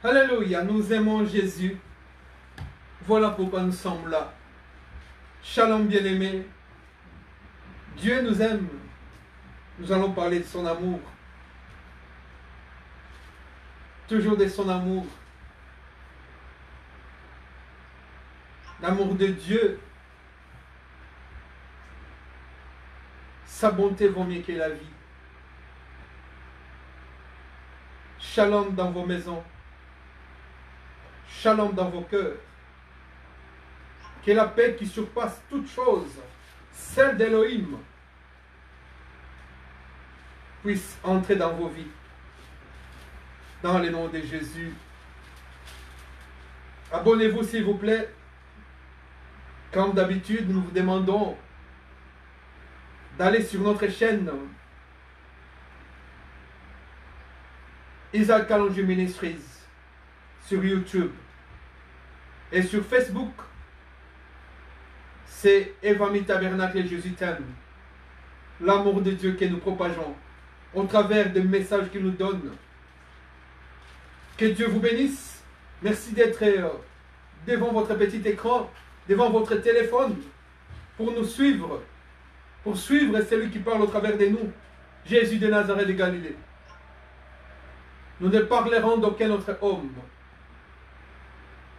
Alléluia, nous aimons Jésus. Voilà pourquoi nous sommes là. Shalom bien-aimé. Dieu nous aime. Nous allons parler de son amour. Toujours de son amour. L'amour de Dieu. Sa bonté vaut mieux que la vie. Shalom dans vos maisons. Shalom dans vos cœurs. Que la paix qui surpasse toute chose, celle d'Élohim, puisse entrer dans vos vies. Dans le nom de Jésus. Abonnez-vous s'il vous plaît. Comme d'habitude, nous vous demandons d'aller sur notre chaîne Isaac Kalonji Ministries sur YouTube et sur Facebook. C'est Evami Tabernacle et Jésus t'aime. L'amour de Dieu que nous propageons au travers des messages qu'il nous donne. Que Dieu vous bénisse. Merci d'être devant votre petit écran, devant votre téléphone, pour nous suivre, pour suivre celui qui parle au travers de nous, Jésus de Nazareth de Galilée. Nous ne parlerons d'aucun autre homme.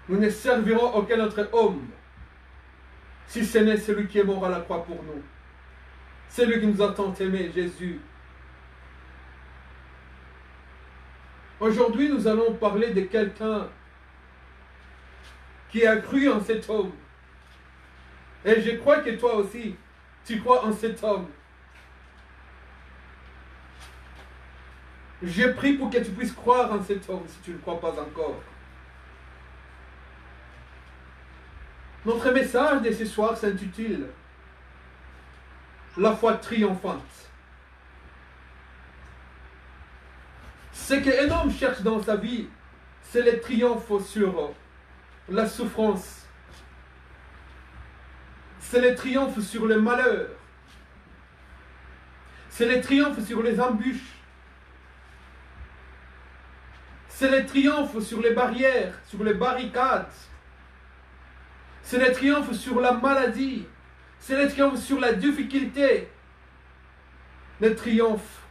Nous ne servirons aucun autre homme, si ce n'est celui qui est mort à la croix pour nous. Celui qui nous a tant aimés, Jésus. Aujourd'hui, nous allons parler de quelqu'un qui a cru en cet homme. Et je crois que toi aussi, tu crois en cet homme. Je prie pour que tu puisses croire en cet homme si tu ne crois pas encore. Notre message de ce soir s'intitule « La foi triomphante ». Ce qu'un homme cherche dans sa vie, c'est le triomphe sur la souffrance. C'est le triomphe sur le malheur. C'est le triomphe sur les embûches. C'est le triomphe sur les barrières, sur les barricades. C'est le triomphe sur la maladie. C'est le triomphe sur la difficulté. Le triomphe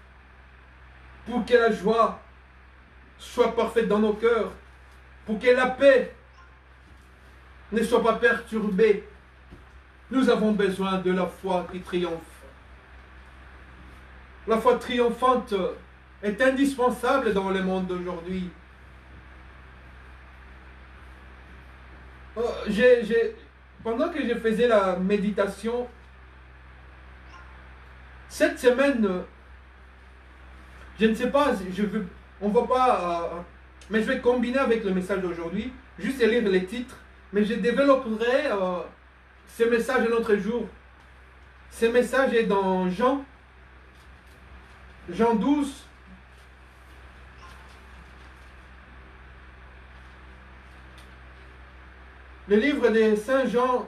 pour que la joie soit parfaite dans nos cœurs. Pour que la paix ne soit pas perturbée. Nous avons besoin de la foi qui triomphe. La foi triomphante est indispensable dans le monde d'aujourd'hui. Pendant que je faisais la méditation, cette semaine, je ne sais pas, on va pas, mais je vais combiner avec le message d'aujourd'hui, juste lire les titres, mais je développerai ce message un autre jour. Ce message est dans Jean 12. Le livre de Saint Jean,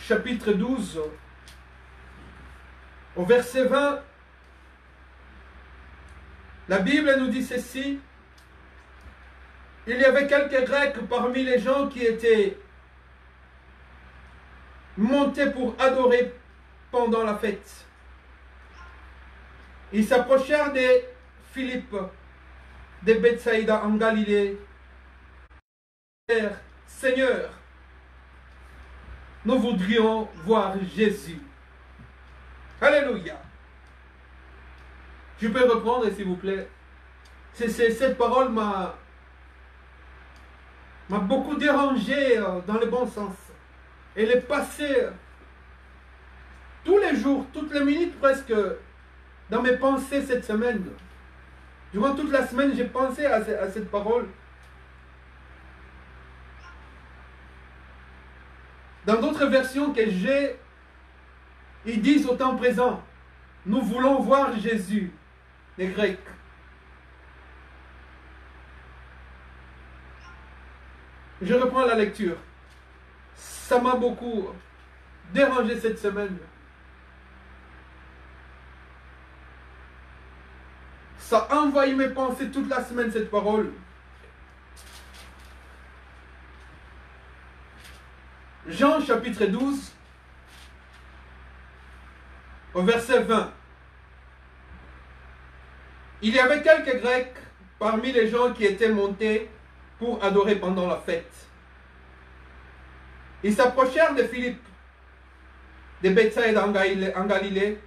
chapitre 12, au verset 20, la Bible nous dit ceci. Il y avait quelques Grecs parmi les gens qui étaient montés pour adorer pendant la fête. Ils s'approchèrent de Philippe, de Bethsaïda en Galilée. Seigneur, nous voudrions voir Jésus. Alléluia. Je peux reprendre s'il vous plaît. Cette parole m'a beaucoup dérangé dans le bon sens. Elle est passée tous les jours, toutes les minutes presque, dans mes pensées cette semaine. Durant toute la semaine, j'ai pensé à cette parole. Dans d'autres versions que j'ai, ils disent au temps présent, nous voulons voir Jésus, les Grecs. Je reprends la lecture. Ça m'a beaucoup dérangé cette semaine. Ça a envahi mes pensées toute la semaine, cette parole. Jean chapitre 12, au verset 20. Il y avait quelques Grecs parmi les gens qui étaient montés pour adorer pendant la fête. Ils s'approchèrent de Philippe, de Bethsaïda en Galilée,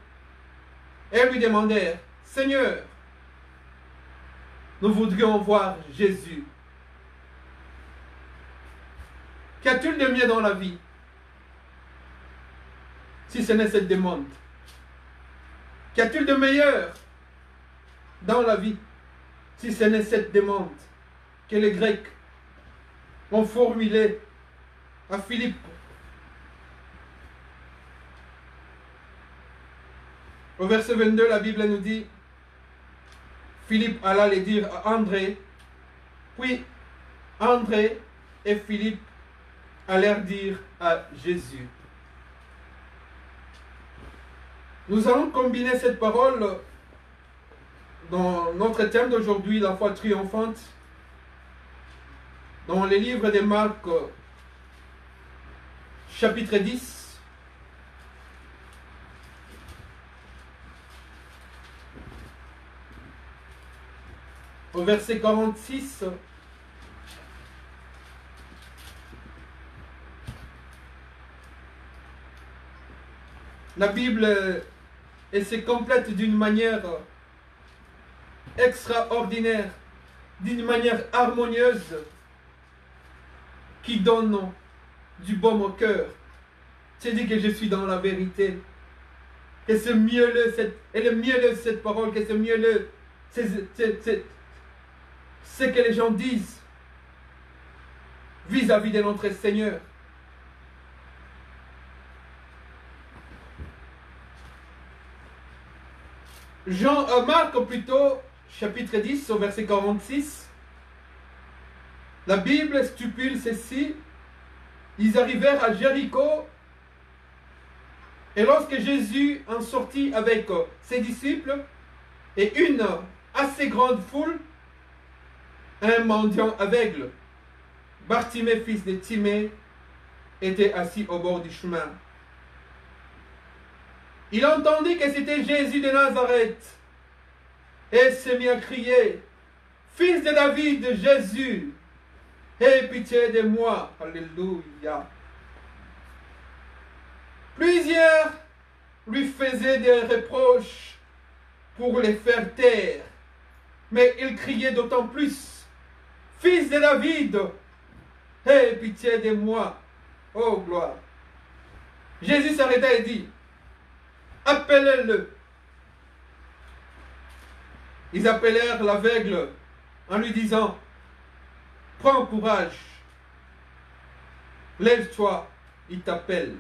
et lui demandèrent, Seigneur, nous voudrions voir Jésus. Qu'y a-t-il de mieux dans la vie, si ce n'est cette demande? Qu'y a-t-il de meilleur dans la vie, si ce n'est cette demande que les Grecs ont formulée à Philippe? Au verset 22, la Bible nous dit, Philippe alla le dire à André, puis André et Philippe allèrent dire à Jésus. Nous allons combiner cette parole dans notre thème d'aujourd'hui, la foi triomphante, dans les livres de Marc, chapitre 10, au verset 46, la Bible se complète d'une manière extraordinaire, d'une manière harmonieuse, qui donne du baume au cœur. C'est dit que je suis dans la vérité, que c'est mielleux, elle est mielleuse cette parole, que c'est mielleux, c'est ce que les gens disent vis-à-vis de notre Seigneur. Marc plutôt, chapitre 10, au verset 46, la Bible stipule ceci, ils arrivèrent à Jéricho, et lorsque Jésus en sortit avec ses disciples, et une assez grande foule, un mendiant aveugle, Bartimée, fils de Timée, était assis au bord du chemin. Il entendit que c'était Jésus de Nazareth et se mit à crier, Fils de David, Jésus, aie pitié de moi. Alléluia. Plusieurs lui faisaient des reproches pour les faire taire, mais il criait d'autant plus, Fils de David, aie pitié de moi. Oh gloire. Jésus s'arrêta et dit, appelez-le. Ils appelèrent l'aveugle en lui disant, prends courage, lève-toi, il t'appelle.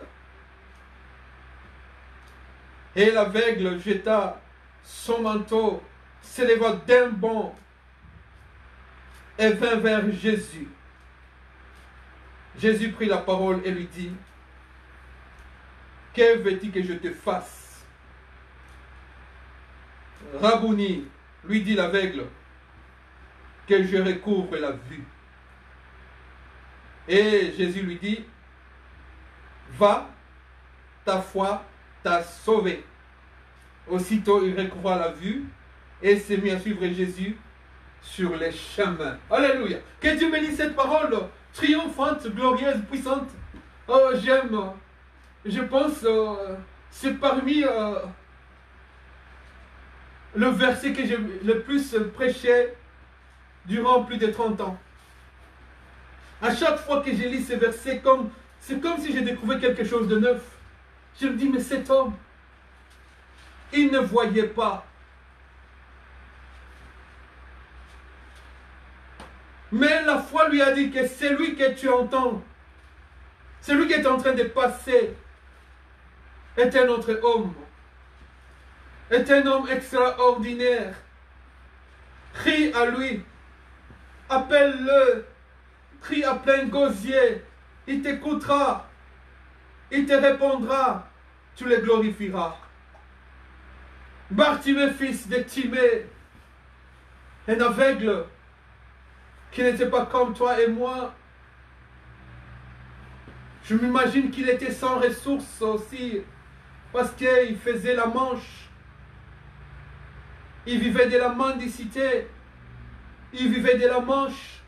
Et l'aveugle jeta son manteau, s'éleva d'un bond et vint vers Jésus. Jésus prit la parole et lui dit, que veux-tu que je te fasse? Rabouni, lui dit l'aveugle, que je recouvre la vue. Et Jésus lui dit, va, ta foi t'a sauvé. Aussitôt, il recouvra la vue et s'est mis à suivre Jésus sur les chemins. Alléluia. Que Dieu bénisse cette parole triomphante, glorieuse, puissante. Oh, j'aime. Je pense, c'est parmi le verset que j'ai le plus prêché durant plus de 30 ans. À chaque fois que je lis ce verset, c'est comme si j'ai découvert quelque chose de neuf. Je me dis, mais cet homme, il ne voyait pas. Mais la foi lui a dit que c'est lui que tu entends, celui qui est en train de passer, est un autre homme, est un homme extraordinaire. Crie à lui, appelle-le, crie à plein gosier, il t'écoutera, il te répondra, tu le glorifieras. Bartimée, fils de Timée, un aveugle qui n'était pas comme toi et moi. Je m'imagine qu'il était sans ressources aussi, parce qu'il faisait la manche. Il vivait de la mendicité. Il vivait de la manche.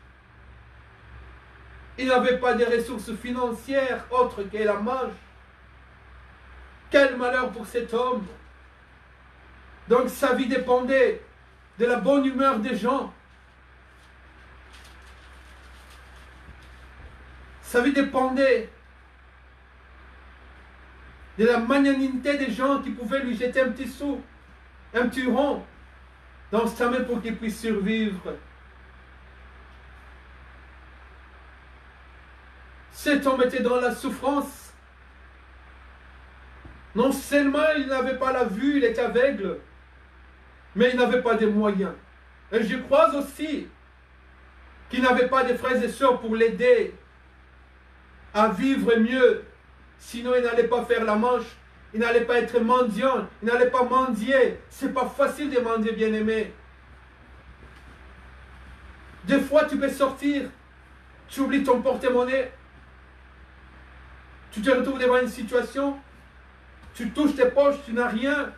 Il n'avait pas de ressources financières autres que la manche. Quel malheur pour cet homme. Donc sa vie dépendait de la bonne humeur des gens. Sa vie dépendait de la magnanimité des gens qui pouvaient lui jeter un petit sou, un petit rond dans sa main pour qu'il puisse survivre. Cet homme était dans la souffrance. Non seulement il n'avait pas la vue, il était aveugle, mais il n'avait pas de moyens. Et je crois aussi qu'il n'avait pas de frères et sœurs pour l'aider à vivre mieux. Sinon, il n'allait pas faire la manche. Il n'allait pas être mendiant. Il n'allait pas mendier. C'est pas facile de mendier, bien-aimé. Des fois, tu peux sortir. Tu oublies ton porte-monnaie. Tu te retrouves devant une situation. Tu touches tes poches, tu n'as rien.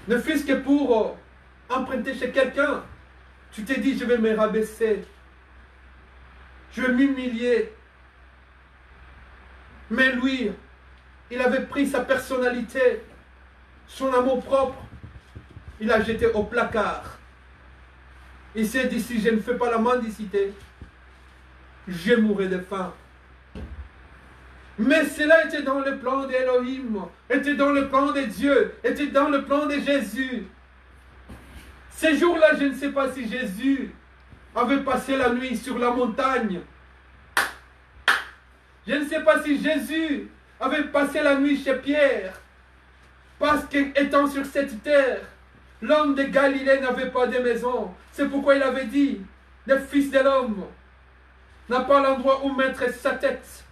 Ne fût-ce que pour emprunter chez quelqu'un. Tu t'es dit, je vais me rabaisser. Je vais m'humilier. Mais lui, il avait pris sa personnalité, son amour propre, il l'a jeté au placard. Il s'est dit, si je ne fais pas la mendicité, je mourrai de faim. Mais cela était dans le plan d'Élohim, était dans le plan de Dieu, était dans le plan de Jésus. Ces jours-là, je ne sais pas si Jésus avait passé la nuit sur la montagne. Je ne sais pas si Jésus avait passé la nuit chez Pierre. Parce qu'étant sur cette terre, l'homme de Galilée n'avait pas de maison. C'est pourquoi il avait dit, le Fils de l'homme n'a pas l'endroit où mettre sa tête.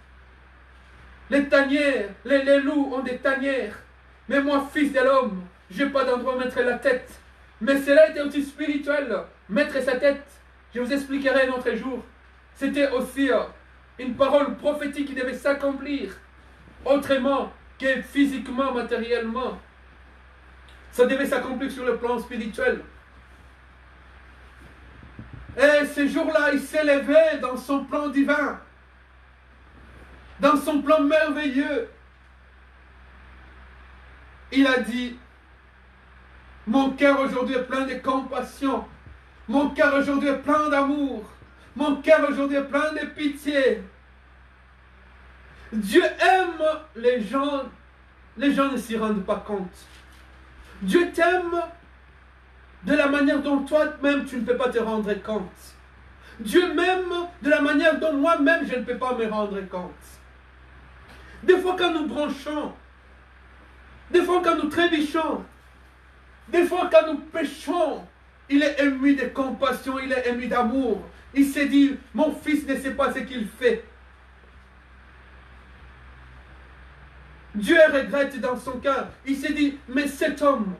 Les tanières, les loups ont des tanières. Mais moi, Fils de l'homme, je n'ai pas d'endroit où mettre la tête. Mais cela était aussi spirituel. Mettre sa tête, je vous expliquerai un autre jour. C'était aussi une parole prophétique qui devait s'accomplir autrement que physiquement, matériellement. Ça devait s'accomplir sur le plan spirituel. Et ce jour-là, il s'est levé dans son plan divin, dans son plan merveilleux. Il a dit, mon cœur aujourd'hui est plein de compassion, mon cœur aujourd'hui est plein d'amour, mon cœur aujourd'hui est plein de pitié. Dieu aime les gens ne s'y rendent pas compte. Dieu t'aime de la manière dont toi-même tu ne peux pas te rendre compte. Dieu m'aime de la manière dont moi-même je ne peux pas me rendre compte. Des fois quand nous branchons, des fois quand nous trébuchons, des fois quand nous péchons, il est ému de compassion, il est ému d'amour. Il s'est dit, mon fils ne sait pas ce qu'il fait. Dieu regrette dans son cœur. Il s'est dit, mais cet homme,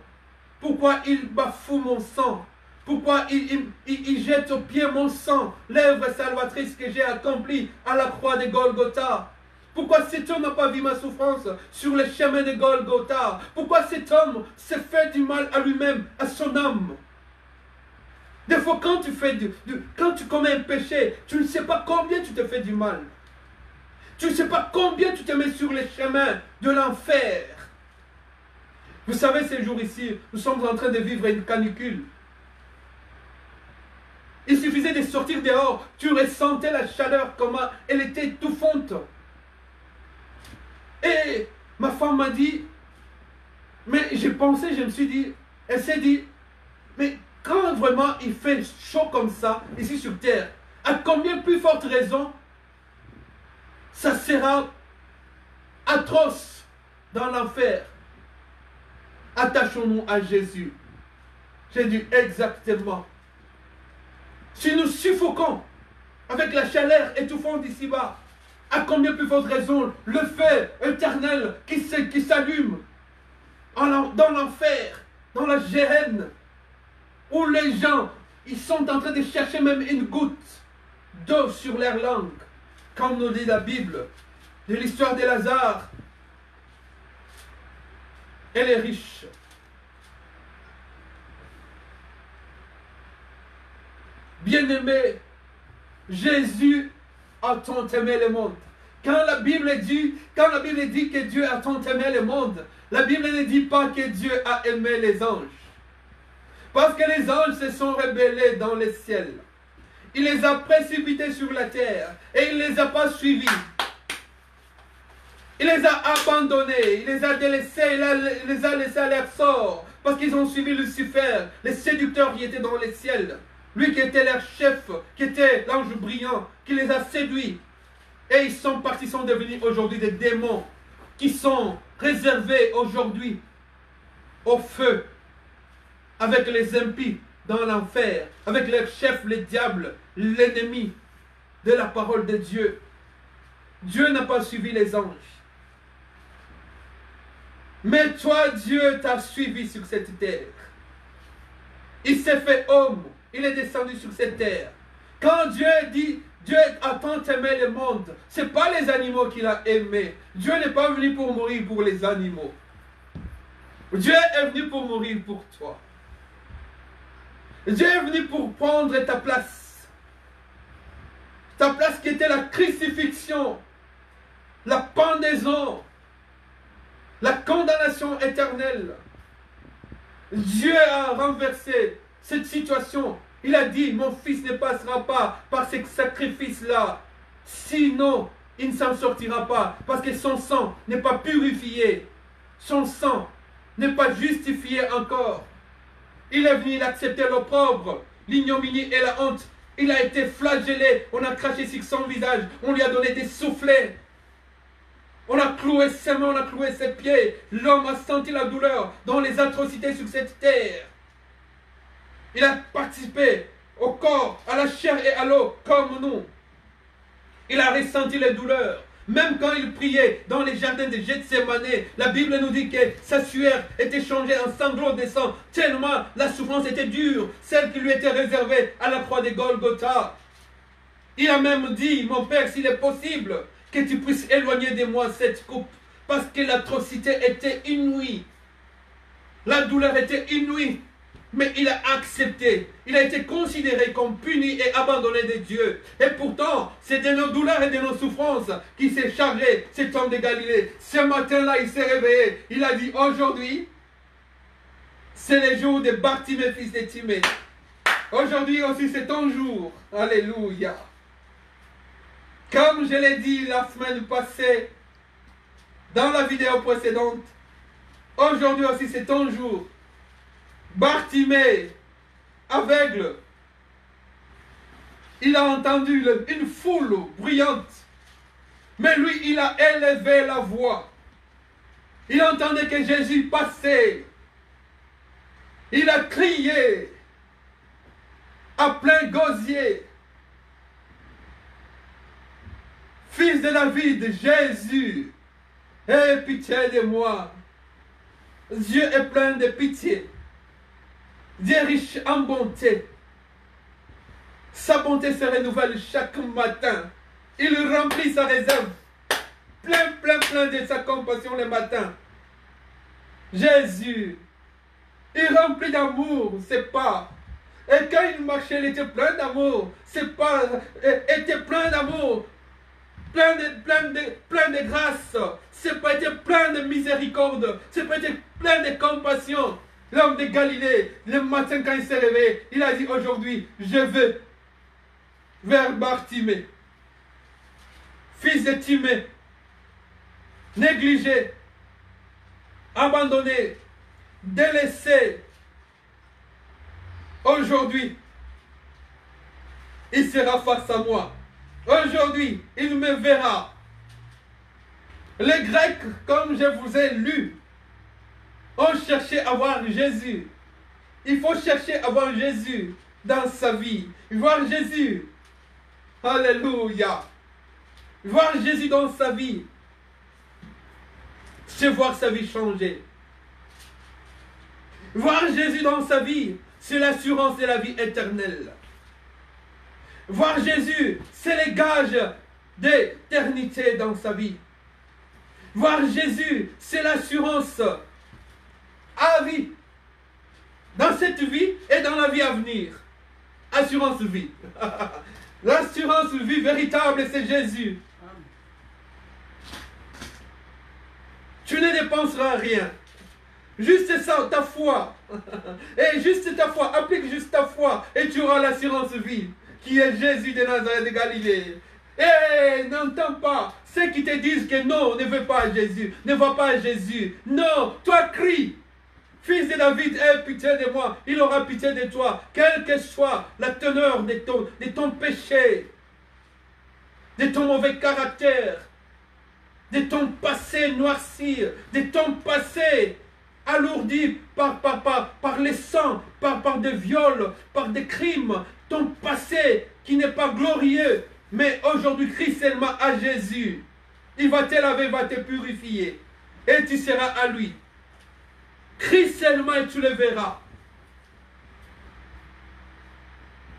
pourquoi il bafoue mon sang? Pourquoi il jette au pied mon sang, l'œuvre salvatrice que j'ai accomplie à la croix de Golgotha? Pourquoi cet homme n'a pas vu ma souffrance sur le chemin de Golgotha? Pourquoi cet homme s'est fait du mal à lui-même, à son âme? Des fois, quand quand tu commets un péché, tu ne sais pas combien tu te fais du mal. Tu ne sais pas combien tu te mets sur les chemins de l'enfer. Vous savez, ces jours ici, nous sommes en train de vivre une canicule. Il suffisait de sortir dehors, tu ressentais la chaleur, comment elle était étouffante. Et ma femme m'a dit, mais j'ai pensé, je me suis dit, elle s'est dit, mais quand vraiment il fait chaud comme ça, ici sur terre, à combien plus forte raison, ça sera atroce dans l'enfer. Attachons-nous à Jésus. J'ai dit exactement. Si nous suffoquons avec la chaleur étouffante d'ici-bas, à combien plus forte raison le feu éternel qui s'allume dans l'enfer, dans la géhenne, où les gens, ils sont en train de chercher même une goutte d'eau sur leur langue, comme nous dit la Bible, de l'histoire de Lazare et les riches. Bien-aimé, Jésus a tant aimé le monde. Quand la Bible dit que Dieu a tant aimé le monde, la Bible ne dit pas que Dieu a aimé les anges. Parce que les anges se sont rebellés dans le ciel. Il les a précipités sur la terre et il ne les a pas suivis. Il les a abandonnés, il les a délaissés, il les a laissés à leur sort. Parce qu'ils ont suivi Lucifer, le séducteur qui était dans le ciel. Lui qui était leur chef, qui était l'ange brillant, qui les a séduits. Et ils sont partis, sont devenus aujourd'hui des démons qui sont réservés aujourd'hui au feu avec les impies dans l'enfer, avec leur chef, le diable, l'ennemi de la parole de Dieu. Dieu n'a pas suivi les anges. Mais toi, Dieu t'a suivi sur cette terre. Il s'est fait homme. Il est descendu sur cette terre. Quand Dieu dit, Dieu a tant aimé le monde, ce n'est pas les animaux qu'il a aimés. Dieu n'est pas venu pour mourir pour les animaux. Dieu est venu pour mourir pour toi. Dieu est venu pour prendre ta place. Ta place qui était la crucifixion, la pendaison, la condamnation éternelle. Dieu a renversé cette situation. Il a dit, mon fils ne passera pas par ce sacrifice-là. Sinon, il ne s'en sortira pas. Parce que son sang n'est pas purifié. Son sang n'est pas justifié encore. Il est venu, il a accepté l'opprobre, l'ignominie et la honte. Il a été flagellé. On a craché sur son visage. On lui a donné des soufflets. On a cloué ses mains, on a cloué ses pieds. L'homme a senti la douleur dans les atrocités sur cette terre. Il a participé au corps, à la chair et à l'eau, comme nous. Il a ressenti les douleurs. Même quand il priait dans les jardins de Gethsémane, la Bible nous dit que sa sueur était changée en sanglots de sang, tellement la souffrance était dure, celle qui lui était réservée à la croix de Golgotha. Il a même dit, mon Père, s'il est possible, que tu puisses éloigner de moi cette coupe, parce que l'atrocité était inouïe. La douleur était inouïe. Mais il a accepté. Il a été considéré comme puni et abandonné de Dieu. Et pourtant, c'est de nos douleurs et de nos souffrances qu'il s'est chargé, cet homme de Galilée. Ce matin-là, il s'est réveillé. Il a dit, aujourd'hui, c'est le jour de Bartimée, fils de Timée. Aujourd'hui aussi, c'est ton jour. Alléluia. Comme je l'ai dit la semaine passée, dans la vidéo précédente, aujourd'hui aussi, c'est ton jour. Bartimée, aveugle, il a entendu une foule bruyante, mais lui, il a élevé la voix. Il entendait que Jésus passait. Il a crié à plein gosier, Fils de David, Jésus, Aie pitié de moi. Dieu est plein de pitié. Dieu est riche en bonté. Sa bonté se renouvelle chaque matin. Il remplit sa réserve. Plein de sa compassion le matin. Jésus, il remplit d'amour, c'est pas. Et quand il marchait, il était plein d'amour. C'est pas. Il était plein d'amour. Plein de grâce. C'est pas été plein de miséricorde. C'est pas été plein de compassion. L'homme de Galilée, le matin quand il s'est réveillé, il a dit aujourd'hui, je vais vers Bartimée, fils de Timée, négligé, abandonné, délaissé. Aujourd'hui, il sera face à moi. Aujourd'hui, il me verra. Les Grecs, comme je vous ai lu, ont cherché à voir Jésus. Il faut chercher à voir Jésus dans sa vie. Voir Jésus. Alléluia. Voir Jésus dans sa vie. C'est voir sa vie changer. Voir Jésus dans sa vie, c'est l'assurance de la vie éternelle. Voir Jésus, c'est le gage d'éternité dans sa vie. Voir Jésus, c'est l'assurance à vie. Dans cette vie et dans la vie à venir. Assurance vie. L'assurance vie véritable, c'est Jésus. Tu ne dépenseras rien. Juste ça, ta foi. Et juste ta foi, applique juste ta foi et tu auras l'assurance vie qui est Jésus de Nazareth de Galilée. Et n'entends pas ceux qui te disent que non, ne veux pas à Jésus, ne va pas à Jésus. Non, toi crie. Fils de David, aie pitié de moi, il aura pitié de toi, quelle que soit la teneur de ton péché, de ton mauvais caractère, de ton passé noirci, de ton passé alourdi par les sangs, par des viols, par des crimes, ton passé qui n'est pas glorieux, mais aujourd'hui crie seulement à Jésus. Il va te laver, va te purifier, et tu seras à lui. Crie seulement et tu le verras.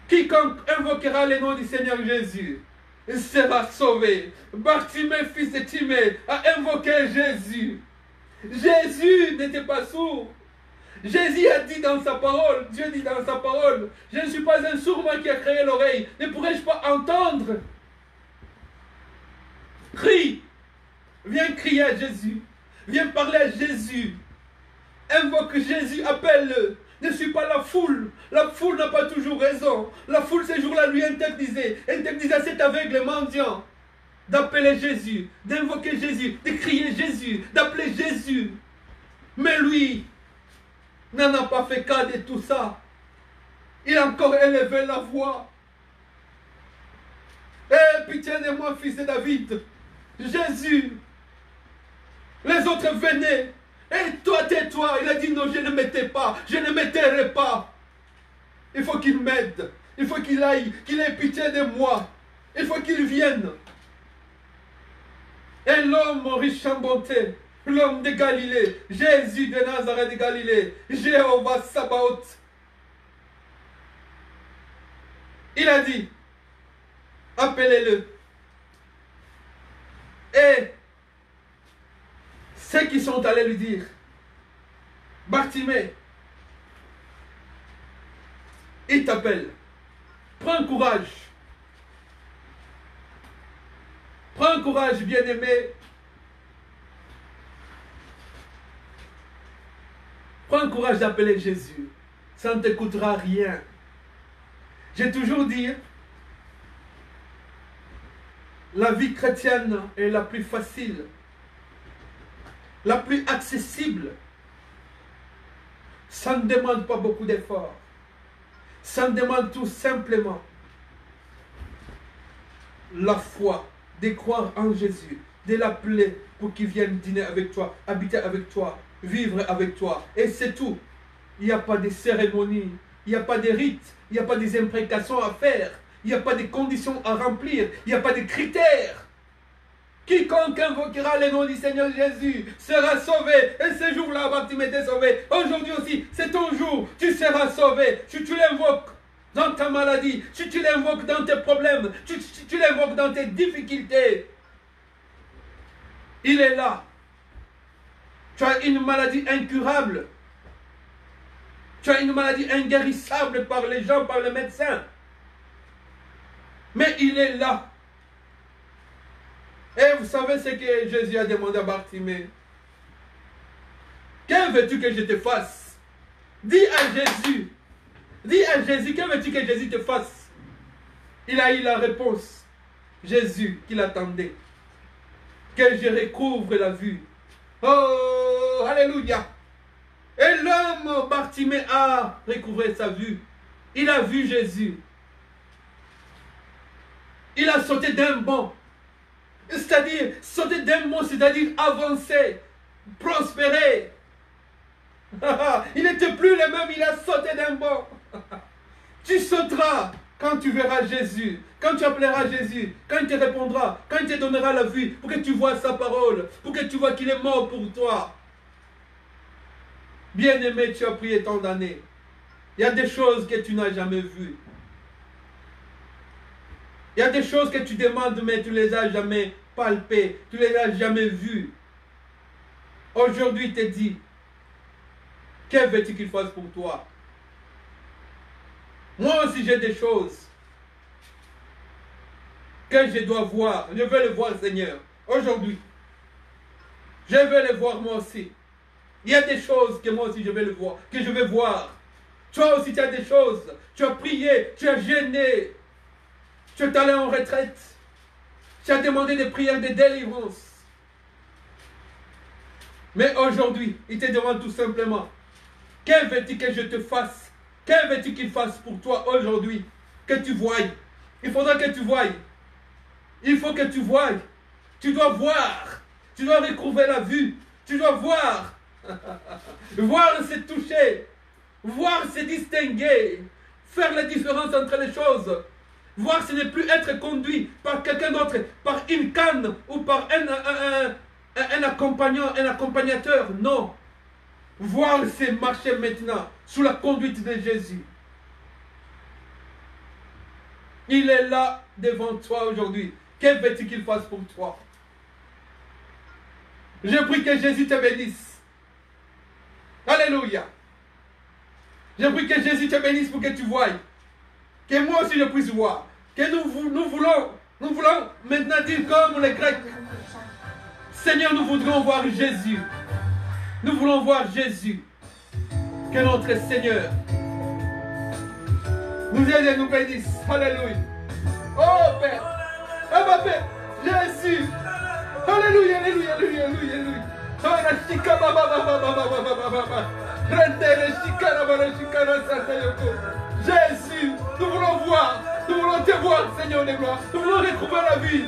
Quiconque invoquera le nom du Seigneur Jésus sera sauvé. Bartimée, fils de Timée, a invoqué Jésus. Jésus n'était pas sourd. Jésus a dit dans sa parole, Dieu dit dans sa parole, je ne suis pas un sourd moi qui a créé l'oreille. Ne pourrais-je pas entendre? Crie. Viens crier à Jésus. Viens parler à Jésus. Invoque Jésus, appelle-le. Ne suis pas la foule. La foule n'a pas toujours raison. La foule, ces jours-là, lui interdisait à cet aveugle mendiant d'appeler Jésus, d'invoquer Jésus, de crier Jésus, d'appeler Jésus. Mais lui n'en a pas fait cas de tout ça. Il a encore élevé la voix. Eh, pitié de moi, fils de David. Jésus. Les autres venaient. Et toi, tais-toi. Il a dit non, je ne m'étais pas. Je ne m'étairai pas. Il faut qu'il m'aide. Il faut qu'il aille, qu'il ait pitié de moi. Il faut qu'il vienne. Et l'homme riche en bonté, l'homme de Galilée, Jésus de Nazareth de Galilée, Jéhovah Sabaoth, il a dit, appelez-le. Et ceux qui sont allés lui dire, Bartimée, il t'appelle. Prends courage. Prends courage, bien-aimé. Prends courage d'appeler Jésus. Ça ne te coûtera rien. J'ai toujours dit, la vie chrétienne est la plus facile, la plus accessible. Ça ne demande pas beaucoup d'efforts. Ça demande tout simplement la foi, de croire en Jésus, de l'appeler pour qu'il vienne dîner avec toi, habiter avec toi, vivre avec toi. Et c'est tout. Il n'y a pas de cérémonie, il n'y a pas de rites, il n'y a pas des imprécations à faire, il n'y a pas de conditions à remplir, il n'y a pas de critères. Quiconque invoquera le nom du Seigneur Jésus sera sauvé. Et ce jour-là, Bartimée était sauvé. Aujourd'hui aussi, c'est ton jour. Tu seras sauvé. Si tu l'invoques dans ta maladie, si tu l'invoques dans tes problèmes, si tu l'invoques dans tes difficultés, il est là. Tu as une maladie incurable. Tu as une maladie inguérissable par les gens, par les médecins. Mais il est là. Et vous savez ce que Jésus a demandé à Bartimée? Que veux-tu que je te fasse? Dis à Jésus. Dis à Jésus, que veux-tu que Jésus te fasse? Il a eu la réponse. Jésus qui l'attendait. Que je recouvre la vue. Oh, alléluia. Et l'homme Bartimée a recouvré sa vue. Il a vu Jésus. Il a sauté d'un bond. C'est-à-dire, sauter d'un bond, c'est-à-dire avancer, prospérer. Il n'était plus le même, il a sauté d'un bond. Tu sauteras quand tu verras Jésus, quand tu appelleras Jésus, quand il te répondra, quand il te donnera la vue, pour que tu vois sa parole, pour que tu vois qu'il est mort pour toi. Bien-aimé, tu as prié tant d'années. Il y a des choses que tu n'as jamais vues. Il y a des choses que tu demandes, mais tu ne les as jamais palpées, tu ne les as jamais vues. Aujourd'hui, il te dit, que veux-tu qu'il fasse pour toi? Moi aussi, j'ai des choses que je dois voir. Je veux les voir, Seigneur, aujourd'hui. Je veux les voir moi aussi. Il y a des choses que moi aussi je vais le voir, que je vais voir. Toi aussi, tu as des choses. Tu as prié, tu as jeûné. Tu es allé en retraite. Tu as demandé des prières de délivrance. Mais aujourd'hui, il te demande tout simplement, que veux-tu que je te fasse? Que veux-tu qu'il fasse pour toi aujourd'hui? Que tu voies. Il faudra que tu voies. Il faut que tu voies. Tu dois voir. Tu dois recouvrer la vue. Tu dois voir. Voir, c'est toucher. Voir, c'est distinguer. Faire la différence entre les choses. Voir, ce n'est plus être conduit par quelqu'un d'autre, par une canne ou par un accompagnant, un accompagnateur. Non. Voir, c'est marcher maintenant sous la conduite de Jésus. Il est là devant toi aujourd'hui. Que veux-tu qu'il fasse pour toi? Je prie que Jésus te bénisse. Alléluia. Je prie que Jésus te bénisse pour que tu voies. Que moi aussi je puisse voir. Que nous voulons maintenant dire comme les Grecs. Seigneur, nous voudrons voir Jésus. Nous voulons voir Jésus. Que notre Seigneur nous aide et nous bénisse. Alléluia. Oh Père. Oh ma Père. Jésus. Alléluia, alléluia, alléluia, alléluia. Jésus, nous voulons voir, nous voulons te voir, Seigneur de gloire. Nous voulons retrouver la vie.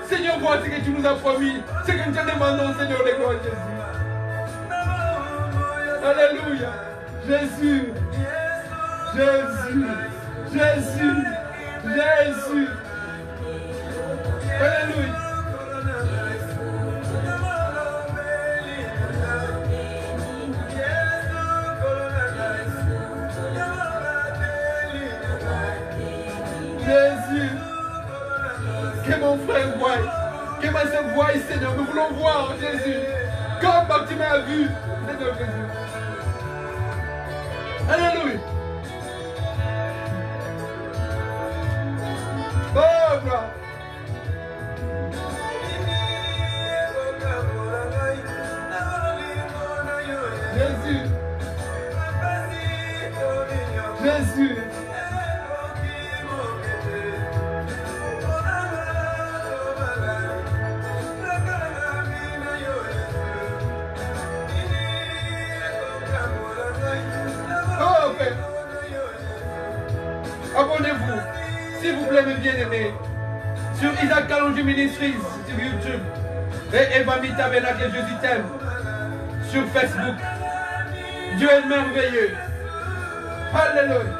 Seigneur, vois ce que tu nous as promis, ce que nous te demandons, Seigneur de gloire, Jésus. Alléluia. Jésus, Jésus, Jésus, Jésus. Alléluia. Jésus, que mon frère voie, que ma soeur voie, Seigneur. Nous voulons voir Jésus, comme Bartimée a vu, Seigneur Jésus. Alléluia. Oh, gloire. Jésus. Jésus. Abonnez-vous, s'il vous plaît, mes bien-aimés, sur Isaac Kalonji Ministries, sur YouTube, et Eva Tabernacle, Jésus t'aime, sur Facebook. Dieu est merveilleux. Alléluia.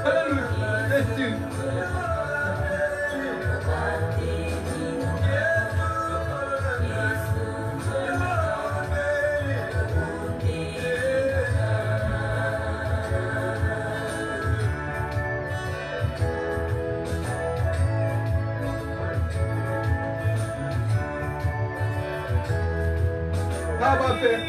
Alléluia. Jésus. Abba Père.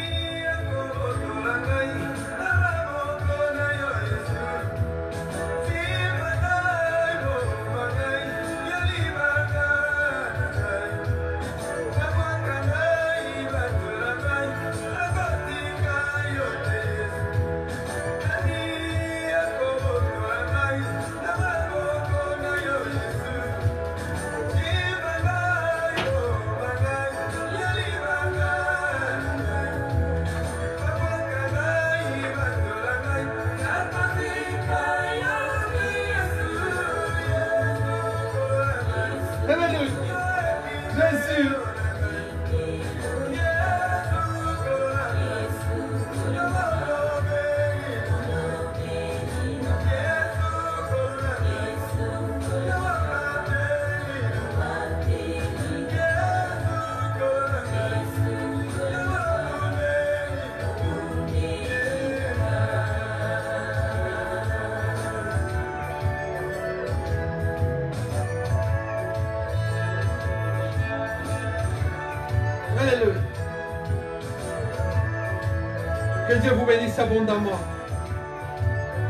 Jésus. Alléluia. Que Dieu vous bénisse abondamment.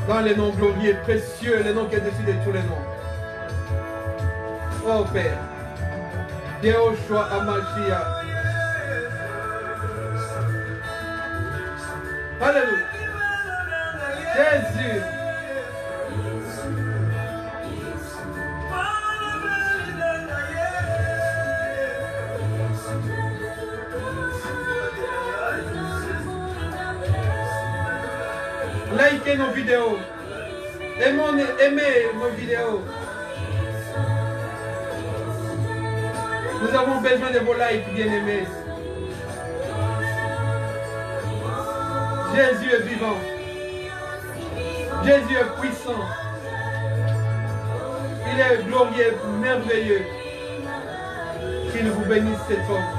Dans les noms glorieux et précieux, les noms qui est au-dessus de tous les noms. Oh Père. Yehoshua Hamashiach. Alléluia. Jésus. Likez nos vidéos. Aimez nos vidéos. Nous avons besoin de vos likes, bien-aimés. Jésus est vivant. Jésus est puissant. Il est glorieux, merveilleux. Qu'il vous bénisse cet homme.